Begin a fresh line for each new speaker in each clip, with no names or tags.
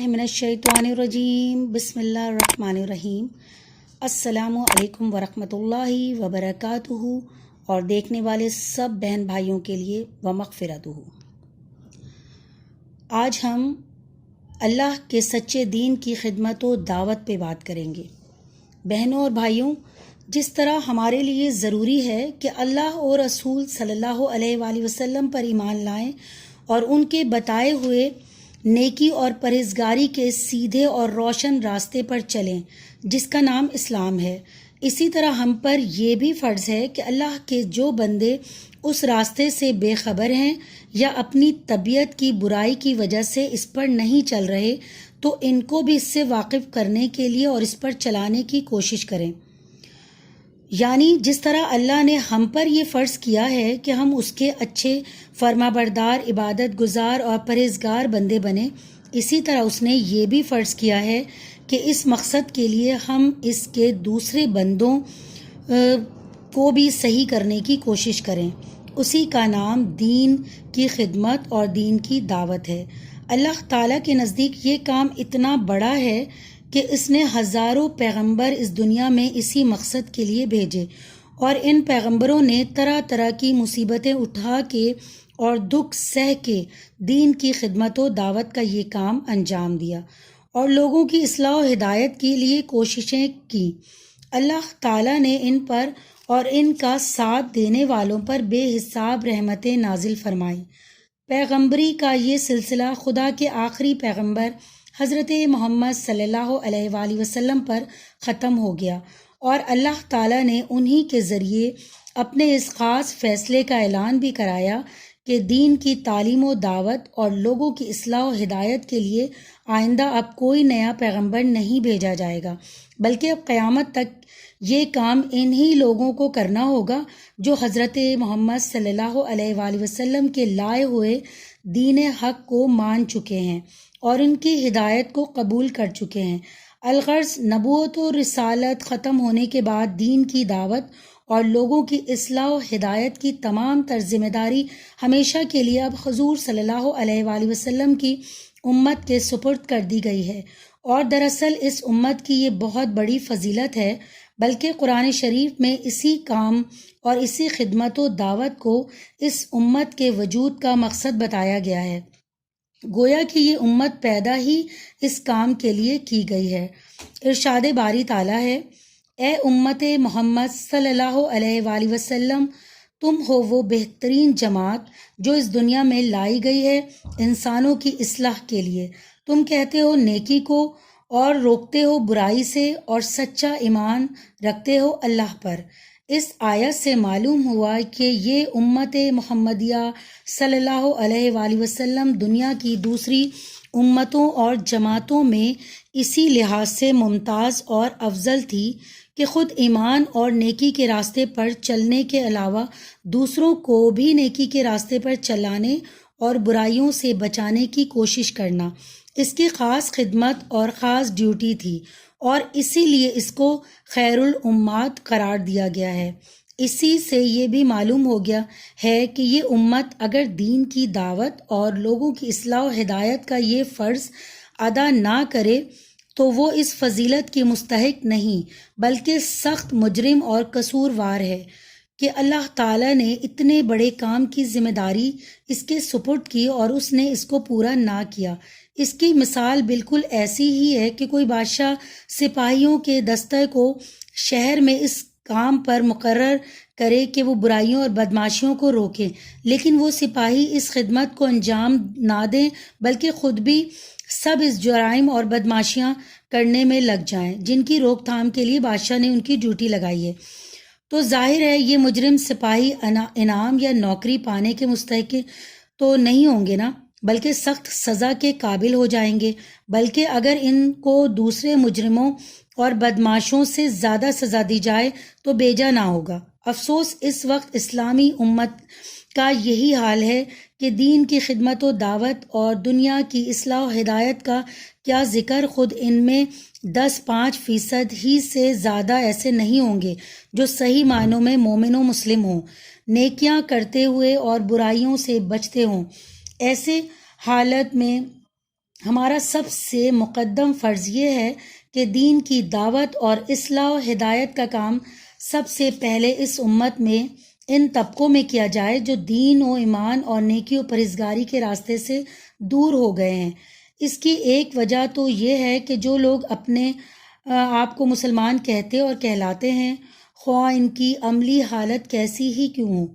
من الشیطان الرجیم بسم اللہ الرحمن الرحیم۔ السلام علیکم ورحمۃ اللہ وبرکاتہ، اور دیکھنے والے سب بہن بھائیوں کے لیے ومغفرتہ۔ آج ہم اللہ کے سچے دین کی خدمت و دعوت پہ بات کریں گے۔ بہنوں اور بھائیوں، جس طرح ہمارے لیے ضروری ہے کہ اللہ اور رسول صلی اللہ علیہ وآلہ وسلم پر ایمان لائیں اور ان کے بتائے ہوئے نیکی اور پرہیزگاری کے سیدھے اور روشن راستے پر چلیں جس کا نام اسلام ہے، اسی طرح ہم پر یہ بھی فرض ہے کہ اللہ کے جو بندے اس راستے سے بے خبر ہیں یا اپنی طبیعت کی برائی کی وجہ سے اس پر نہیں چل رہے تو ان کو بھی اس سے واقف کرنے کے لیے اور اس پر چلانے کی کوشش کریں۔ یعنی جس طرح اللہ نے ہم پر یہ فرض کیا ہے کہ ہم اس کے اچھے فرما بردار، عبادت گزار اور پرہیزگار بندے بنیں، اسی طرح اس نے یہ بھی فرض کیا ہے کہ اس مقصد کے لیے ہم اس کے دوسرے بندوں کو بھی صحیح کرنے کی کوشش کریں۔ اسی کا نام دین کی خدمت اور دین کی دعوت ہے۔ اللہ تعالیٰ کے نزدیک یہ کام اتنا بڑا ہے کہ اس نے ہزاروں پیغمبر اس دنیا میں اسی مقصد کے لیے بھیجے، اور ان پیغمبروں نے طرح طرح کی مصیبتیں اٹھا کے اور دکھ سہ کے دین کی خدمت و دعوت کا یہ کام انجام دیا اور لوگوں کی اصلاح و ہدایت کے لیے کوششیں کی۔ اللہ تعالیٰ نے ان پر اور ان کا ساتھ دینے والوں پر بے حساب رحمتیں نازل فرمائی۔ پیغمبری کا یہ سلسلہ خدا کے آخری پیغمبر حضرت محمد صلی اللہ علیہ وآلہ وسلم پر ختم ہو گیا، اور اللہ تعالیٰ نے انہی کے ذریعے اپنے اس خاص فیصلے کا اعلان بھی کرایا کہ دین کی تعلیم و دعوت اور لوگوں کی اصلاح و ہدایت کے لیے آئندہ اب کوئی نیا پیغمبر نہیں بھیجا جائے گا، بلکہ اب قیامت تک یہ کام انہی لوگوں کو کرنا ہوگا جو حضرت محمد صلی اللہ علیہ وآلہ وسلم کے لائے ہوئے دین حق کو مان چکے ہیں اور ان کی ہدایت کو قبول کر چکے ہیں۔ الغرض نبوت و رسالت ختم ہونے کے بعد دین کی دعوت اور لوگوں کی اصلاح و ہدایت کی تمام تر ذمہ داری ہمیشہ کے لیے اب حضور صلی اللہ علیہ وآلہ وسلم کی امت کے سپرد کر دی گئی ہے، اور دراصل اس امت کی یہ بہت بڑی فضیلت ہے، بلکہ قرآن شریف میں اسی کام اور اسی خدمت و دعوت کو اس امت کے وجود کا مقصد بتایا گیا ہے، گویا کہ یہ امت پیدا ہی اس کام کے لیے کی گئی ہے۔ ارشاد باری تعالیٰ ہے، اے امت محمد صلی اللہ علیہ وآلہ وسلم، تم ہو وہ بہترین جماعت جو اس دنیا میں لائی گئی ہے انسانوں کی اصلاح کے لیے۔ تم کہتے ہو نیکی کو اور روکتے ہو برائی سے اور سچا ایمان رکھتے ہو اللہ پر۔ اس آیت سے معلوم ہوا کہ یہ امت محمدیہ صلی اللہ علیہ وآلہ وسلم دنیا کی دوسری امتوں اور جماعتوں میں اسی لحاظ سے ممتاز اور افضل تھی کہ خود ایمان اور نیکی کے راستے پر چلنے کے علاوہ دوسروں کو بھی نیکی کے راستے پر چلانے اور برائیوں سے بچانے کی کوشش کرنا اس کی خاص خدمت اور خاص ڈیوٹی تھی، اور اسی لیے اس کو خیر الامات قرار دیا گیا ہے۔ اسی سے یہ بھی معلوم ہو گیا ہے کہ یہ امت اگر دین کی دعوت اور لوگوں کی اصلاح و ہدایت کا یہ فرض ادا نہ کرے تو وہ اس فضیلت کی مستحق نہیں، بلکہ سخت مجرم اور قصوروار ہے کہ اللہ تعالیٰ نے اتنے بڑے کام کی ذمہ داری اس کے سپرد کی اور اس نے اس کو پورا نہ کیا۔ اس کی مثال بالکل ایسی ہی ہے کہ کوئی بادشاہ سپاہیوں کے دستے کو شہر میں اس کام پر مقرر کرے کہ وہ برائیوں اور بدماشیوں کو روکیں، لیکن وہ سپاہی اس خدمت کو انجام نہ دیں بلکہ خود بھی سب اس جرائم اور بدماشیاں کرنے میں لگ جائیں جن کی روک تھام کے لیے بادشاہ نے ان کی ڈیوٹی لگائی ہے، تو ظاہر ہے یہ مجرم سپاہی انعام یا نوکری پانے کے مستحق تو نہیں ہوں گے نا، بلکہ سخت سزا کے قابل ہو جائیں گے، بلکہ اگر ان کو دوسرے مجرموں اور بدماشوں سے زیادہ سزا دی جائے تو بیجا نہ ہوگا۔ افسوس اس وقت اسلامی امت کا یہی حال ہے کہ دین کی خدمت و دعوت اور دنیا کی اصلاح و ہدایت کا کیا ذکر، خود ان میں 10-5% ہی سے زیادہ ایسے نہیں ہوں گے جو صحیح معنوں میں مومن و مسلم ہوں، نیکیاں کرتے ہوئے اور برائیوں سے بچتے ہوں۔ ایسے حالت میں ہمارا سب سے مقدم فرض یہ ہے کہ دین کی دعوت اور اصلاح و ہدایت کا کام سب سے پہلے اس امت میں ان طبقوں میں کیا جائے جو دین و ایمان اور نیکی و پرہیزگاری کے راستے سے دور ہو گئے ہیں۔ اس کی ایک وجہ تو یہ ہے کہ جو لوگ اپنے آپ کو مسلمان کہتے اور کہلاتے ہیں، خواہ ان کی عملی حالت کیسی ہی کیوں ہو،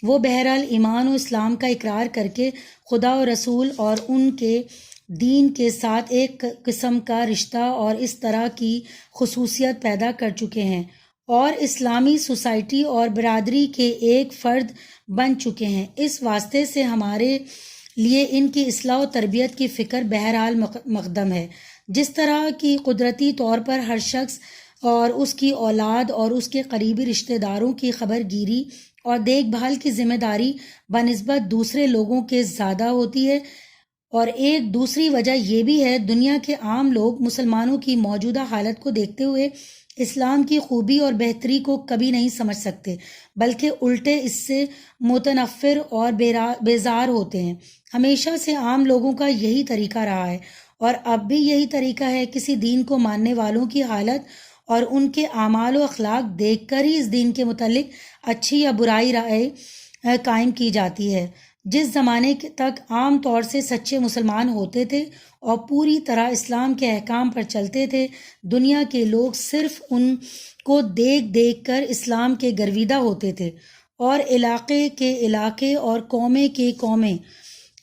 وہ بہرحال ایمان و اسلام کا اقرار کر کے خدا و رسول اور ان کے دین کے ساتھ ایک قسم کا رشتہ اور اس طرح کی خصوصیت پیدا کر چکے ہیں اور اسلامی سوسائٹی اور برادری کے ایک فرد بن چکے ہیں۔ اس واسطے سے ہمارے لیے ان کی اصلاح و تربیت کی فکر بہرحال مقدم ہے۔ جس طرح کی قدرتی طور پر ہر شخص اور اس کی اولاد اور اس کے قریبی رشتہ داروں کی خبر گیری اور دیکھ بھال کی ذمہ داری بنسبت دوسرے لوگوں کے زیادہ ہوتی ہے، اور ایک دوسری وجہ یہ بھی ہے دنیا کے عام لوگ مسلمانوں کی موجودہ حالت کو دیکھتے ہوئے اسلام کی خوبی اور بہتری کو کبھی نہیں سمجھ سکتے، بلکہ الٹے اس سے متنفر اور بیزار ہوتے ہیں۔ ہمیشہ سے عام لوگوں کا یہی طریقہ رہا ہے اور اب بھی یہی طریقہ ہے۔ کسی دین کو ماننے والوں کی حالت اور ان کے اعمال و اخلاق دیکھ کر ہی اس دین کے متعلق اچھی یا برائی رائے قائم کی جاتی ہے۔ جس زمانے تک عام طور سے سچے مسلمان ہوتے تھے اور پوری طرح اسلام کے احکام پر چلتے تھے، دنیا کے لوگ صرف ان کو دیکھ دیکھ کر اسلام کے گرویدہ ہوتے تھے، اور علاقے کے علاقے اور قومیں کے قومیں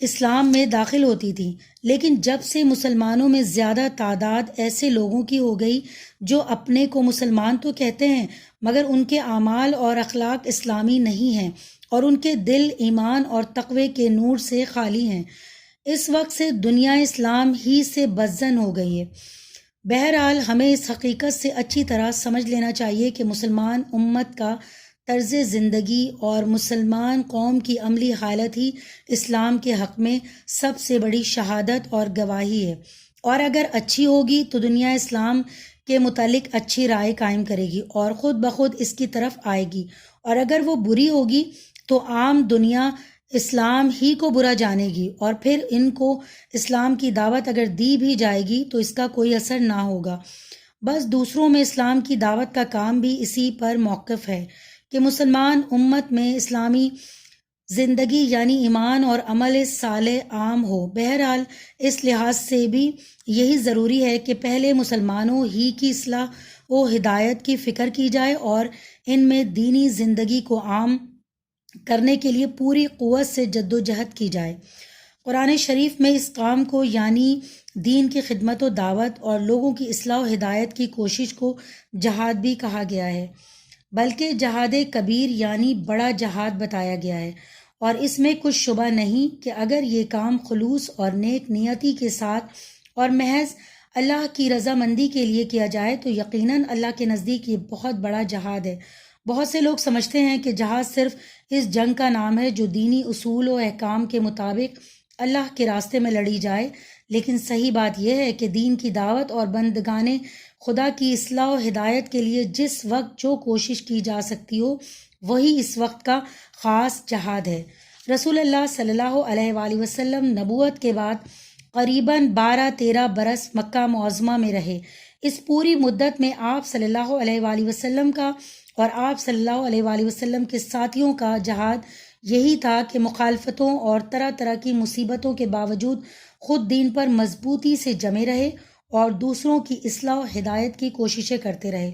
اسلام میں داخل ہوتی تھیں۔ لیکن جب سے مسلمانوں میں زیادہ تعداد ایسے لوگوں کی ہو گئی جو اپنے کو مسلمان تو کہتے ہیں مگر ان کے اعمال اور اخلاق اسلامی نہیں ہیں اور ان کے دل ایمان اور تقوی کے نور سے خالی ہیں، اس وقت سے دنیا اسلام ہی سے بدظن ہو گئی ہے۔ بہرحال ہمیں اس حقیقت سے اچھی طرح سمجھ لینا چاہیے کہ مسلمان امت کا طرز زندگی اور مسلمان قوم کی عملی حالت ہی اسلام کے حق میں سب سے بڑی شہادت اور گواہی ہے، اور اگر اچھی ہوگی تو دنیا اسلام کے متعلق اچھی رائے قائم کرے گی اور خود بخود اس کی طرف آئے گی، اور اگر وہ بری ہوگی تو عام دنیا اسلام ہی کو برا جانے گی، اور پھر ان کو اسلام کی دعوت اگر دی بھی جائے گی تو اس کا کوئی اثر نہ ہوگا۔ بس دوسروں میں اسلام کی دعوت کا کام بھی اسی پر موقف ہے کہ مسلمان امت میں اسلامی زندگی یعنی ایمان اور عمل صالح عام ہو۔ بہرحال اس لحاظ سے بھی یہی ضروری ہے کہ پہلے مسلمانوں ہی کی اصلاح و ہدایت کی فکر کی جائے اور ان میں دینی زندگی کو عام کرنے کے لیے پوری قوت سے جد و جہد کی جائے۔ قرآن شریف میں اس کام کو یعنی دین کی خدمت و دعوت اور لوگوں کی اصلاح و ہدایت کی کوشش کو جہاد بھی کہا گیا ہے، بلکہ جہاد کبیر یعنی بڑا جہاد بتایا گیا ہے، اور اس میں کچھ شبہ نہیں کہ اگر یہ کام خلوص اور نیک نیتی کے ساتھ اور محض اللہ کی رضامندی کے لیے کیا جائے تو یقیناً اللہ کے نزدیک یہ بہت بڑا جہاد ہے۔ بہت سے لوگ سمجھتے ہیں کہ جہاد صرف اس جنگ کا نام ہے جو دینی اصول و احکام کے مطابق اللہ کے راستے میں لڑی جائے، لیکن صحیح بات یہ ہے کہ دین کی دعوت اور بندگان خدا کی اصلاح و ہدایت کے لیے جس وقت جو کوشش کی جا سکتی ہو وہی اس وقت کا خاص جہاد ہے۔ رسول اللہ صلی اللہ علیہ وآلہ وسلم نبوت کے بعد قریباً 12-13 برس مکہ معظمہ میں رہے۔ اس پوری مدت میں آپ صلی اللہ علیہ وآلہ وسلم کا اور آپ صلی اللہ علیہ وآلہ وسلم کے ساتھیوں کا جہاد یہی تھا کہ مخالفتوں اور طرح طرح کی مصیبتوں کے باوجود خود دین پر مضبوطی سے جمے رہے اور دوسروں کی اصلاح و ہدایت کی کوششیں کرتے رہے،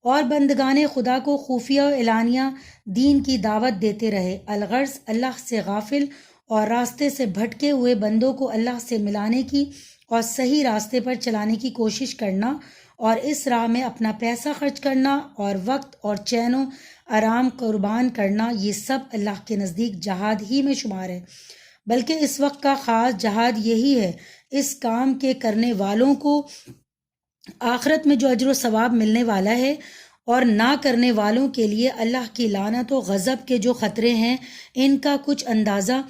اور بندگان خدا کو خفیہ و اعلانیہ دین کی دعوت دیتے رہے۔ الغرض اللہ سے غافل اور راستے سے بھٹکے ہوئے بندوں کو اللہ سے ملانے کی اور صحیح راستے پر چلانے کی کوشش کرنا، اور اس راہ میں اپنا پیسہ خرچ کرنا اور وقت اور چین و آرام قربان کرنا، یہ سب اللہ کے نزدیک جہاد ہی میں شمار ہے۔ بلکہ اس وقت کا خاص جہاد یہی ہے۔ اس کام کے کرنے والوں کو آخرت میں جو اجر و ثواب ملنے والا ہے، اور نہ کرنے والوں کے لیے اللہ کی لعنت و غضب کے جو خطرے ہیں، ان کا کچھ اندازہ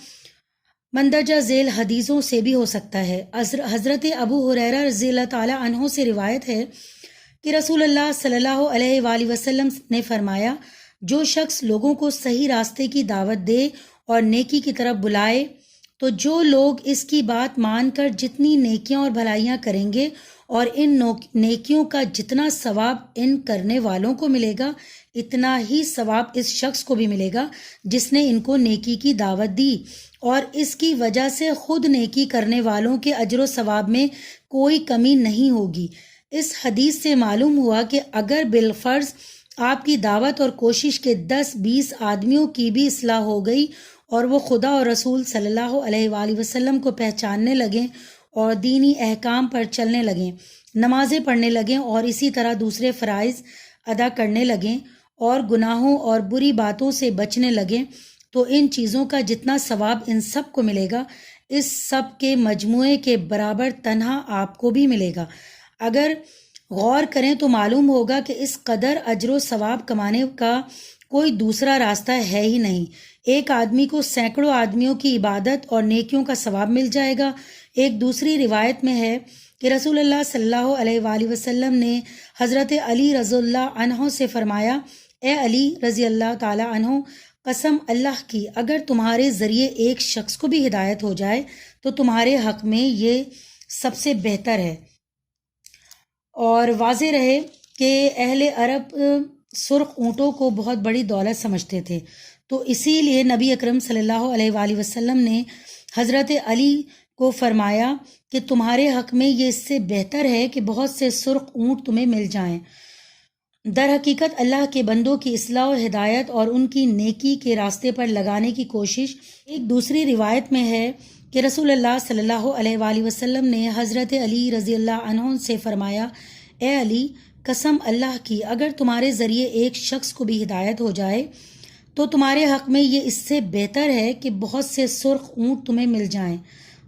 مندرجہ ذیل حدیثوں سے بھی ہو سکتا ہے۔ حضرت ابو ہریرہ رضی اللہ تعالی عنہ سے روایت ہے کہ رسول اللہ صلی اللہ علیہ وآلہ وسلم نے فرمایا، جو شخص لوگوں کو صحیح راستے کی دعوت دے اور نیکی کی طرف بلائے تو جو لوگ اس کی بات مان کر جتنی نیکیاں اور بھلائیاں کریں گے اور ان نیکیوں کا جتنا ثواب ان کرنے والوں کو ملے گا اتنا ہی ثواب اس شخص کو بھی ملے گا جس نے ان کو نیکی کی دعوت دی، اور اس کی وجہ سے خود نیکی کرنے والوں کے اجر و ثواب میں کوئی کمی نہیں ہوگی۔ اس حدیث سے معلوم ہوا کہ اگر بالفرض آپ کی دعوت اور کوشش کے 10-20 آدمیوں کی بھی اصلاح ہو گئی اور وہ خدا اور رسول صلی اللہ علیہ وآلہ وسلم کو پہچاننے لگیں اور دینی احکام پر چلنے لگیں، نمازیں پڑھنے لگیں اور اسی طرح دوسرے فرائض ادا کرنے لگیں اور گناہوں اور بری باتوں سے بچنے لگیں، تو ان چیزوں کا جتنا ثواب ان سب کو ملے گا اس سب کے مجموعے کے برابر تنہا آپ کو بھی ملے گا۔ اگر غور کریں تو معلوم ہوگا کہ اس قدر اجر و ثواب کمانے کا کوئی دوسرا راستہ ہے ہی نہیں۔ ایک آدمی کو سینکڑوں آدمیوں کی عبادت اور نیکیوں کا ثواب مل جائے گا۔ ایک دوسری روایت میں ہے کہ رسول اللہ صلی اللہ علیہ وآلہ وسلم نے حضرت علی رضی اللہ عنہ سے فرمایا، اے علی رضی اللہ تعالی عنہ، قسم اللہ کی اگر تمہارے ذریعے ایک شخص کو بھی ہدایت ہو جائے تو تمہارے حق میں یہ سب سے بہتر ہے۔ اور واضح رہے کہ اہل عرب سرخ اونٹوں کو بہت بڑی دولت سمجھتے تھے، تو اسی لیے نبی اکرم صلی اللہ علیہ وآلہ وسلم نے حضرت علی کو فرمایا کہ تمہارے حق میں یہ اس سے بہتر ہے کہ بہت سے سرخ اونٹ تمہیں مل جائیں۔ در حقیقت اللہ کے بندوں کی اصلاح و ہدایت اور ان کی نیکی کے راستے پر لگانے کی کوشش۔ ایک دوسری روایت میں ہے کہ رسول اللہ صلی اللہ علیہ وآلہ وسلم نے حضرت علی رضی اللہ عنہ سے فرمایا، اے علی، قسم اللہ کی اگر تمہارے ذریعے ایک شخص کو بھی ہدایت ہو جائے تو تمہارے حق میں یہ اس سے بہتر ہے کہ بہت سے سرخ اونٹ تمہیں مل جائیں۔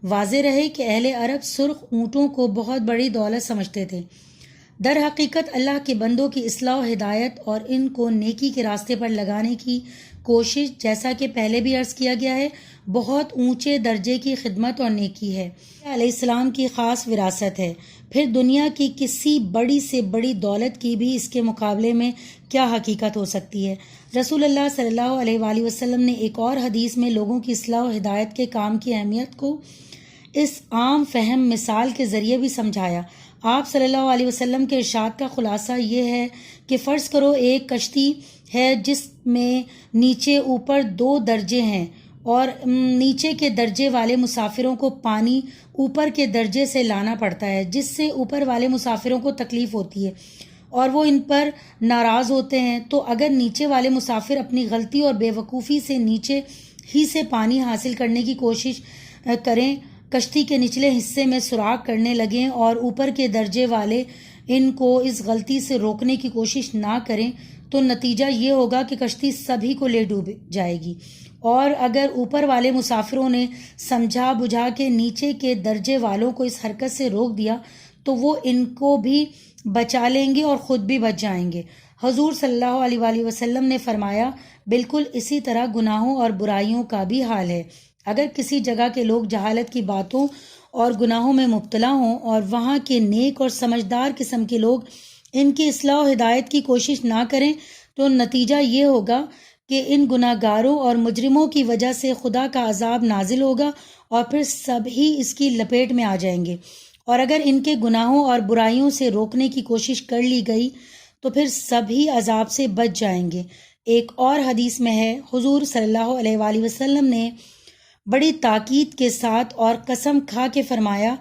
واضح رہے کہ اہل عرب سرخ اونٹوں کو بہت بڑی دولت سمجھتے تھے۔ در حقیقت اللہ کے بندوں کی اصلاح و ہدایت اور ان کو نیکی کے راستے پر لگانے کی کوشش، جیسا کہ پہلے بھی عرض کیا گیا ہے، بہت اونچے درجے کی خدمت اور نیکی ہے، علیہ السلام کی خاص وراثت ہے۔ پھر دنیا کی کسی بڑی سے بڑی دولت کی بھی اس کے مقابلے میں کیا حقیقت ہو سکتی ہے؟ رسول اللہ صلی اللہ علیہ وآلہ وسلم نے ایک اور حدیث میں لوگوں کی اصلاح و ہدایت کے کام کی اہمیت کو اس عام فہم مثال کے ذریعے بھی سمجھایا۔ آپ صلی اللہ علیہ وسلم کے ارشاد کا خلاصہ یہ ہے کہ فرض کرو ایک کشتی ہے جس میں نیچے اوپر 2 درجے ہیں، اور نیچے کے درجے والے مسافروں کو پانی اوپر کے درجے سے لانا پڑتا ہے، جس سے اوپر والے مسافروں کو تکلیف ہوتی ہے اور وہ ان پر ناراض ہوتے ہیں۔ تو اگر نیچے والے مسافر اپنی غلطی اور بے وقوفی سے نیچے ہی سے پانی حاصل کرنے کی کوشش کریں، کشتی کے نچلے حصے میں سوراخ کرنے لگیں اور اوپر کے درجے والے ان کو اس غلطی سے روکنے کی کوشش نہ کریں، تو نتیجہ یہ ہوگا کہ کشتی سبھی کو لے ڈوب جائے گی۔ اور اگر اوپر والے مسافروں نے سمجھا بجھا کے نیچے کے درجے والوں کو اس حرکت سے روک دیا تو وہ ان کو بھی بچا لیں گے اور خود بھی بچ جائیں گے۔ حضور صلی اللہ علیہ وآلہ وسلم نے فرمایا، بالکل اسی طرح گناہوں اور برائیوں کا بھی حال ہے۔ اگر کسی جگہ کے لوگ جہالت کی باتوں اور گناہوں میں مبتلا ہوں اور وہاں کے نیک اور سمجھدار قسم کے لوگ ان کی اصلاح و ہدایت کی کوشش نہ کریں تو نتیجہ یہ ہوگا کہ ان گناہ گاروں اور مجرموں کی وجہ سے خدا کا عذاب نازل ہوگا اور پھر سب ہی اس کی لپیٹ میں آ جائیں گے، اور اگر ان کے گناہوں اور برائیوں سے روکنے کی کوشش کر لی گئی تو پھر سب ہی عذاب سے بچ جائیں گے۔ ایک اور حدیث میں ہے، حضور صلی اللہ علیہ وآلہ وسلم نے بڑی تاکید کے ساتھ اور قسم کھا کے فرمایا،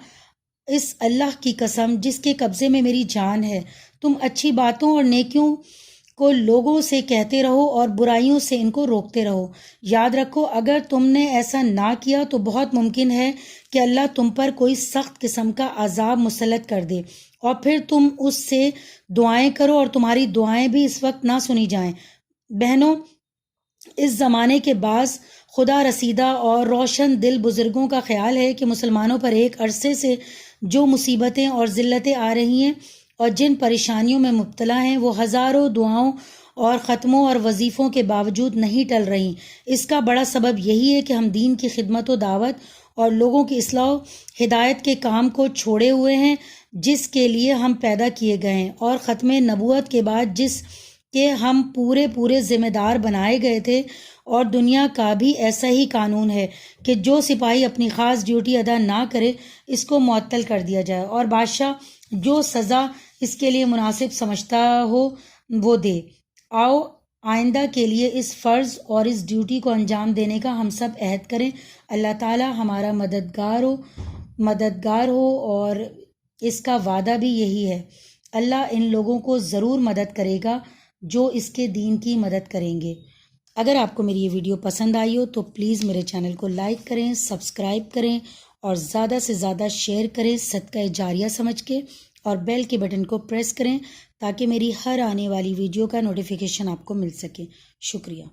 اس اللہ کی قسم جس کے قبضے میں میری جان ہے، تم اچھی باتوں اور نیکیوں کو لوگوں سے کہتے رہو اور برائیوں سے ان کو روکتے رہو۔ یاد رکھو اگر تم نے ایسا نہ کیا تو بہت ممکن ہے کہ اللہ تم پر کوئی سخت قسم کا عذاب مسلط کر دے اور پھر تم اس سے دعائیں کرو اور تمہاری دعائیں بھی اس وقت نہ سنی جائیں۔ بہنوں، اس زمانے کے بعض خدا رسیدہ اور روشن دل بزرگوں کا خیال ہے کہ مسلمانوں پر ایک عرصے سے جو مصیبتیں اور ذلتیں آ رہی ہیں اور جن پریشانیوں میں مبتلا ہیں وہ ہزاروں دعاؤں اور ختموں اور وظیفوں کے باوجود نہیں ٹل رہی۔ اس کا بڑا سبب یہی ہے کہ ہم دین کی خدمت و دعوت اور لوگوں کی اصلاح و ہدایت کے کام کو چھوڑے ہوئے ہیں جس کے لیے ہم پیدا کیے گئے ہیں، اور ختم نبوت کے بعد جس کہ ہم پورے ذمہ دار بنائے گئے تھے اور دنیا کا بھی ایسا ہی قانون ہے کہ جو سپاہی اپنی خاص ڈیوٹی ادا نہ کرے اس کو معطل کر دیا جائے اور بادشاہ جو سزا اس کے لیے مناسب سمجھتا ہو وہ دے۔ آؤ آئندہ کے لیے اس فرض اور اس ڈیوٹی کو انجام دینے کا ہم سب عہد کریں۔ اللہ تعالی ہمارا مددگار ہو اور اس کا وعدہ بھی یہی ہے۔ اللہ ان لوگوں کو ضرور مدد کرے گا جو اس کے دین کی مدد کریں گے۔ اگر آپ کو میری یہ ویڈیو پسند آئی ہو تو پلیز میرے چینل کو لائک کریں، سبسکرائب کریں اور زیادہ سے زیادہ شیئر کریں صدقہ جاریہ سمجھ کے، اور بیل کے بٹن کو پریس کریں تاکہ میری ہر آنے والی ویڈیو کا نوٹیفیکیشن آپ کو مل سکے۔ شکریہ۔